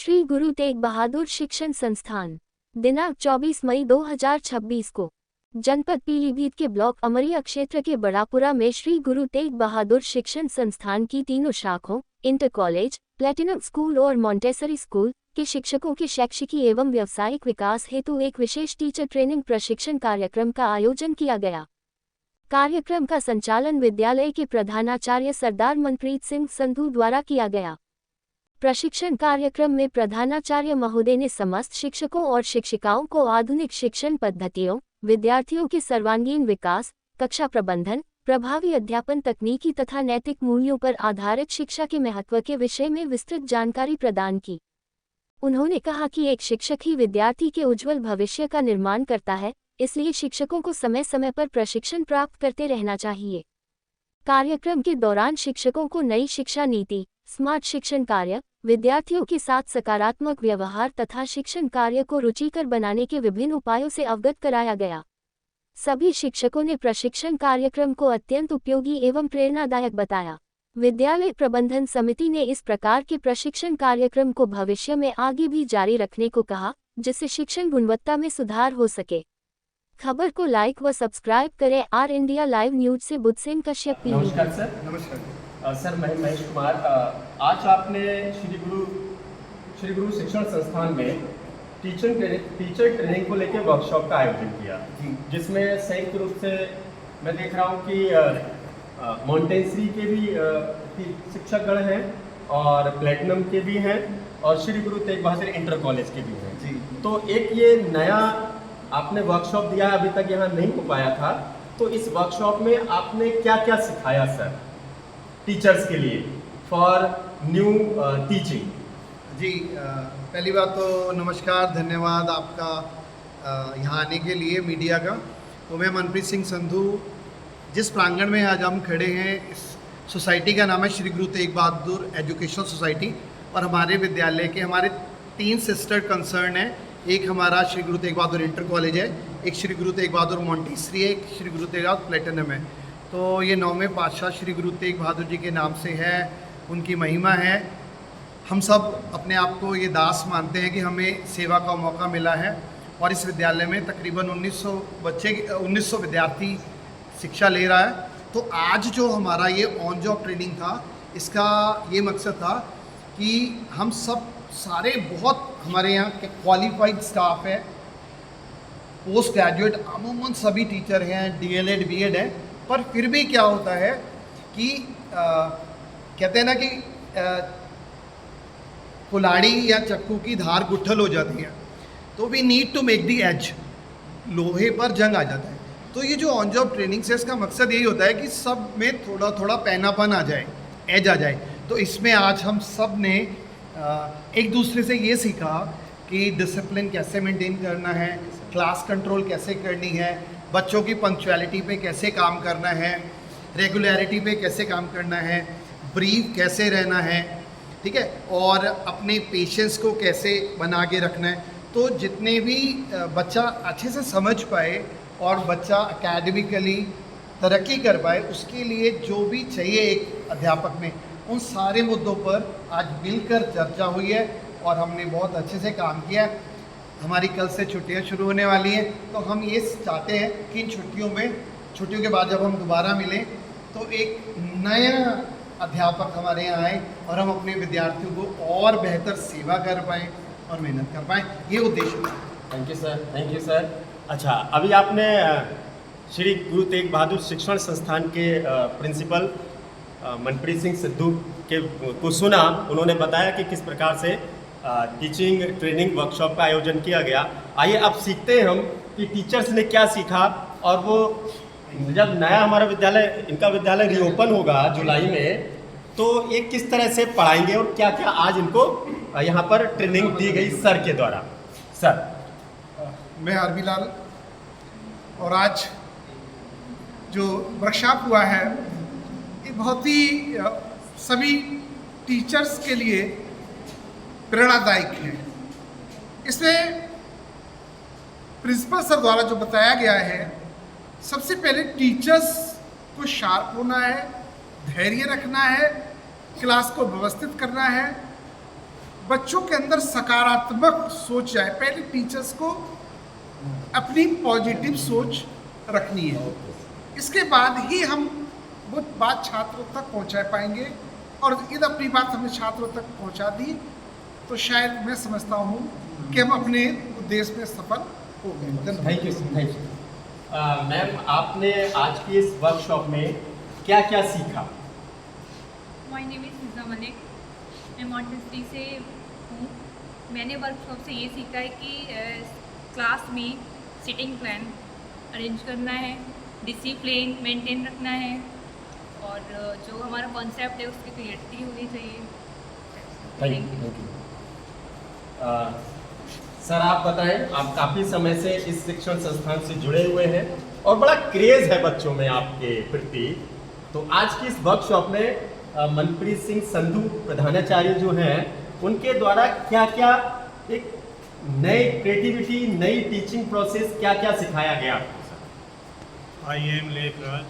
श्री गुरु तेग बहादुर शिक्षण संस्थान दिनांक 24 मई 2026 को जनपद पीलीभीत के ब्लॉक अमरिया क्षेत्र के बड़ापुरा में श्री गुरु तेग बहादुर शिक्षण संस्थान की तीनों शाखाओं इंटर कॉलेज, प्लेटिनम स्कूल और मॉन्टेसरी स्कूल के शिक्षकों के शैक्षिकी एवं व्यावसायिक विकास हेतु एक विशेष टीचर ट्रेनिंग प्रशिक्षण कार्यक्रम का आयोजन किया गया। कार्यक्रम का संचालन विद्यालय के प्रधानाचार्य सरदार मनप्रीत सिंह संधू द्वारा किया गया। प्रशिक्षण कार्यक्रम में प्रधानाचार्य महोदय ने समस्त शिक्षकों और शिक्षिकाओं को आधुनिक शिक्षण पद्धतियों, विद्यार्थियों के सर्वांगीण विकास, कक्षा प्रबंधन, प्रभावी अध्यापन तकनीकी तथा नैतिक मूल्यों पर आधारित शिक्षा के महत्व के विषय में विस्तृत जानकारी प्रदान की। उन्होंने कहा कि एक शिक्षक ही विद्यार्थी के उज्जवल भविष्य का निर्माण करता है, इसलिए शिक्षकों को समय समय पर प्रशिक्षण प्राप्त करते रहना चाहिए। कार्यक्रम के दौरान शिक्षकों को नई शिक्षा नीति, स्मार्ट शिक्षण कार्य, विद्यार्थियों के साथ सकारात्मक व्यवहार तथा शिक्षण कार्य को रुचिकर बनाने के विभिन्न उपायों से अवगत कराया गया। सभी शिक्षकों ने प्रशिक्षण कार्यक्रम को अत्यंत उपयोगी एवं प्रेरणादायक बताया। विद्यालय प्रबंधन समिति ने इस प्रकार के प्रशिक्षण कार्यक्रम को भविष्य में आगे भी जारी रखने को कहा, जिससे शिक्षण गुणवत्ता में सुधार हो सके। खबर को लाइक व सब्सक्राइब करें। आर इंडिया लाइव न्यूज से बुधसेन कश्यप। नमस्कार सर। नमस्कार सर, मैं महेश कुमार। आज आपने श्री गुरु शिक्षण संस्थान में टीचर ट्रेनिंग को लेकर वर्कशॉप का आयोजन किया, जिसमें संयुक्त रूप से मैं देख रहा हूँ कि मॉन्टेसरी के भी शिक्षकगण हैं और प्लेटिनम के भी हैं और श्री गुरु तेग बहादुर इंटर कॉलेज के भी हैं जी। तो एक ये नया आपने वर्कशॉप दिया, अभी तक यहाँ नहीं हो पाया था, तो इस वर्कशॉप में आपने क्या क्या सिखाया सर टीचर्स के लिए फॉर न्यू टीचिंग? जी, पहली बात तो नमस्कार, धन्यवाद आपका यहाँ आने के लिए मीडिया का। तो मैं मनप्रीत सिंह संधू, जिस प्रांगण में आज हम खड़े हैं, इस सोसाइटी का नाम है श्री गुरु तेग बहादुर एजुकेशनल सोसाइटी और हमारे विद्यालय के हमारे 3 सिस्टर कंसर्न हैं। एक हमारा श्री गुरु तेग बहादुर इंटर कॉलेज है, एक श्री गुरु तेग बहादुर मॉन्टेसरी है, एक श्री गुरु तेग बहादुर प्लेटिनम है। तो ये 9वें पातशाह श्री गुरु तेग बहादुर जी के नाम से है, उनकी महिमा है। हम सब अपने आप को ये दास मानते हैं कि हमें सेवा का मौका मिला है और इस विद्यालय में तकरीबन 1900 विद्यार्थी शिक्षा ले रहा है। तो आज जो हमारा ये ऑन जॉब ट्रेनिंग था, इसका ये मकसद था कि हम सब सारे बहुत हमारे यहाँ के क्वालिफाइड स्टाफ है, पोस्ट ग्रेजुएट अमूमन सभी टीचर हैं, DLED BEd है, पर फिर भी क्या होता है कि कहते हैं ना कि कुल्हाड़ी या चक्कू की धार गुठल हो जाती है, तो we need to make the edge, लोहे पर जंग आ जाता है। तो ये जो ऑन जॉब ट्रेनिंग से इसका मकसद यही होता है कि सब में थोड़ा थोड़ा पैनापन आ जाए, एज आ जाए। तो इसमें आज हम सब ने एक दूसरे से ये सीखा कि डिसिप्लिन कैसे मेंटेन करना है, क्लास कंट्रोल कैसे करनी है, बच्चों की पंक्चुअलिटी पे कैसे काम करना है, रेगुलरिटी पे कैसे काम करना है, ब्रीफ कैसे रहना है, ठीक है, और अपने पेशेंस को कैसे बना के रखना है। तो जितने भी बच्चा अच्छे से समझ पाए और बच्चा एकेडमिकली तरक्की कर पाए, उसके लिए जो भी चाहिए एक अध्यापक में, उन सारे मुद्दों पर आज मिलकर चर्चा हुई है और हमने बहुत अच्छे से काम किया। हमारी कल से छुट्टियां शुरू होने वाली हैं, तो हम ये चाहते हैं कि इन छुट्टियों के बाद जब हम दोबारा मिलें तो एक नया अध्यापक हमारे यहाँ आए और हम अपने विद्यार्थियों को और बेहतर सेवा कर पाएँ और मेहनत कर पाएँ, ये उद्देश्य है। Thank you sir. अच्छा, अभी आपने श्री गुरु तेग बहादुर शिक्षण संस्थान के प्रिंसिपल मनप्रीत सिंह सिद्धू को सुना। उन्होंने बताया कि किस प्रकार से टीचिंग ट्रेनिंग वर्कशॉप का आयोजन किया गया। आइए अब सीखते हैं हम कि टीचर्स ने क्या सीखा, और वो जब नया हमारा इनका विद्यालय रीओपन होगा जुलाई में, तो ये किस तरह से पढ़ाएंगे और क्या क्या आज इनको यहाँ पर ट्रेनिंग दी गई सर के द्वारा। सर, मैं आरबी लाल, और आज जो वर्कशॉप हुआ है ये बहुत ही सभी टीचर्स के लिए प्रेरणादायक है। इसमें प्रिंसिपल सर द्वारा जो बताया गया है, सबसे पहले टीचर्स को शार्प होना है, धैर्य रखना है, क्लास को व्यवस्थित करना है, बच्चों के अंदर सकारात्मक सोच जाए। पहले टीचर्स को अपनी पॉजिटिव सोच रखनी है, इसके बाद ही हम वो बात छात्रों तक पहुंचा पाएंगे। और यदि अपनी बात हमने छात्रों तक पहुंचा दी तो शायद मैं समझता हूं कि हम अपने उद्देश्य में सफल हो गए। Thank you. मैम, आपने आज की इस वर्कशॉप में क्या क्या सीखा? माय नेम इज़ हिज़ा मलिक, मैं मॉन्टेसरी से हूँ। मैंने वर्कशॉप से ये सीखा है कि क्लास में सिटिंग प्लान अरेंज करना है, डिसिप्लिन मेंटेन रखना है, और जो हमारा कॉन्सेप्ट है उसकी क्लियरिटी होनी चाहिए। Thank you. सर, आप बताएं, आप काफ़ी समय से इस शिक्षण संस्थान से जुड़े हुए हैं और बड़ा क्रेज़ है बच्चों में आपके प्रति। तो आज की इस वर्कशॉप में मनप्रीत सिंह संधू प्रधानाचार्य जो हैं, उनके द्वारा क्या क्या एक नई क्रिएटिविटी, नई टीचिंग प्रोसेस क्या क्या सिखाया गया? I am Lekhraj,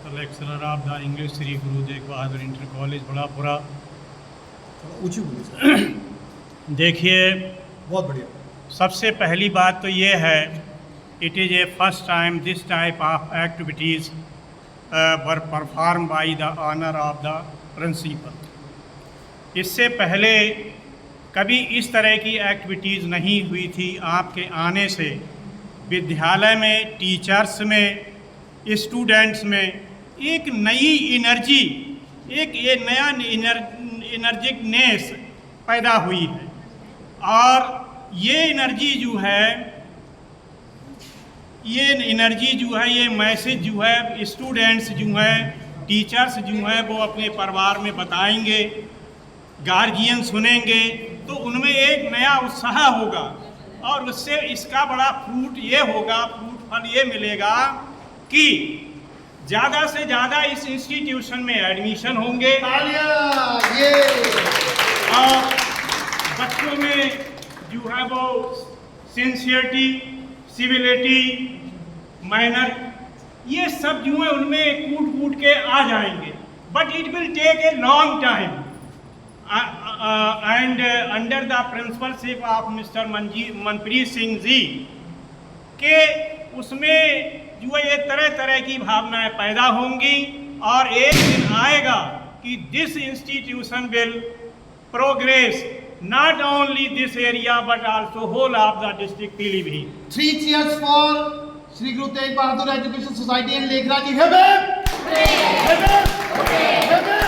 the lecturer of the English Sri Guru Tegh Bahadur Inter College Badapura. ऊंची बोलिए। देखिए, बहुत बढ़िया। सबसे पहली बात तो ये है, it is a first time this type of activities were perform by the honour of the principal. इससे पहले कभी इस तरह की एक्टिविटीज़ नहीं हुई थी। आपके आने से विद्यालय में, टीचर्स में, स्टूडेंट्स में एक नई एनर्जी, एक ये नया एनर्जिकनेस पैदा हुई है। और ये एनर्जी जो है, ये मैसेज जो है स्टूडेंट्स जो हैं, टीचर्स जो हैं, वो अपने परिवार में बताएंगे, गार्जियन सुनेंगे, तो उनमें एक नया उत्साह होगा और उससे इसका बड़ा फ्रूट ये होगा, फल ये मिलेगा कि ज़्यादा से ज़्यादा इस इंस्टीट्यूशन में एडमिशन होंगे और बच्चों में जो है वो सिंसियरिटी, सिविलिटी, मैनर, ये सब जो है उनमें कूट के आ जाएंगे। But it will take a long time and under the principalship of mister Manpreet Singh ji के उसमें जो है ये तरह तरह की भावनाएं पैदा होंगी और एक दिन आएगा कि this institution will progress not only this area but also whole of the district Pilibhit. 3 cheers for Sri Guru Tegh Bahadur Education Society and Lekhraj. Heaven! Heaven! Heaven!